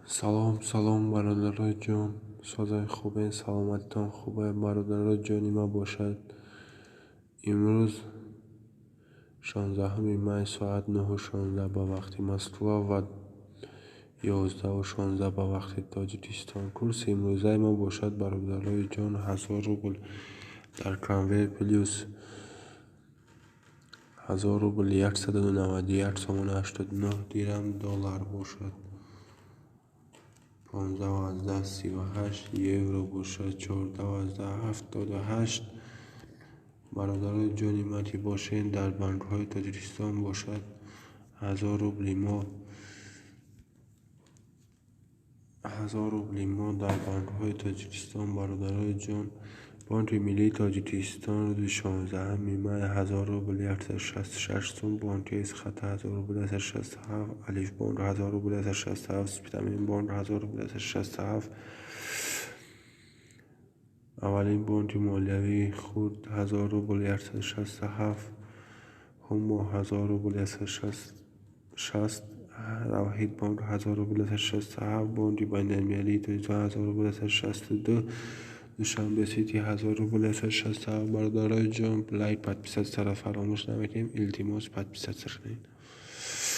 سلام برادرای جان، صدای خوبه، سلامتتان خوبه برادرای جانی ما باشد. امروز 16 می ساعت 9:16 به وقت مسکو و 11:16 به وقت تاجیکستان. کورس امروزه ما باشد برادرای جان 1000 روبل در کنویر پلیس 1000 روبل 191 سومن 89 درهم دلار باشد. 15.38 یورو باشد. 14.78 برادرای جانی ماتی باشین در بانک‌های تاجیکستان باشد. 1000 روبل ما در بانک‌های تاجیکستان برادرای جان. بانک ملی تاجیکستان روز 16 می 1000 روبل 166 سوم. بانک اسخط 1000 روبل 167. الف بانک 1000 روبل 167. سپیدامین بانک 1000 روبل 167. اولین بانک مالیوی خود 1000 روبل 167. همو 1000 روبل 160. روحید بانک 1000 روبل 167. بانک بین‌المللی تاجیکستان 1000 روبل 162. دوشنبه سیتی 1000 روبل 167. برادرای جان لایک подписаться را فراموش نکنید. التماس подписаться کنید.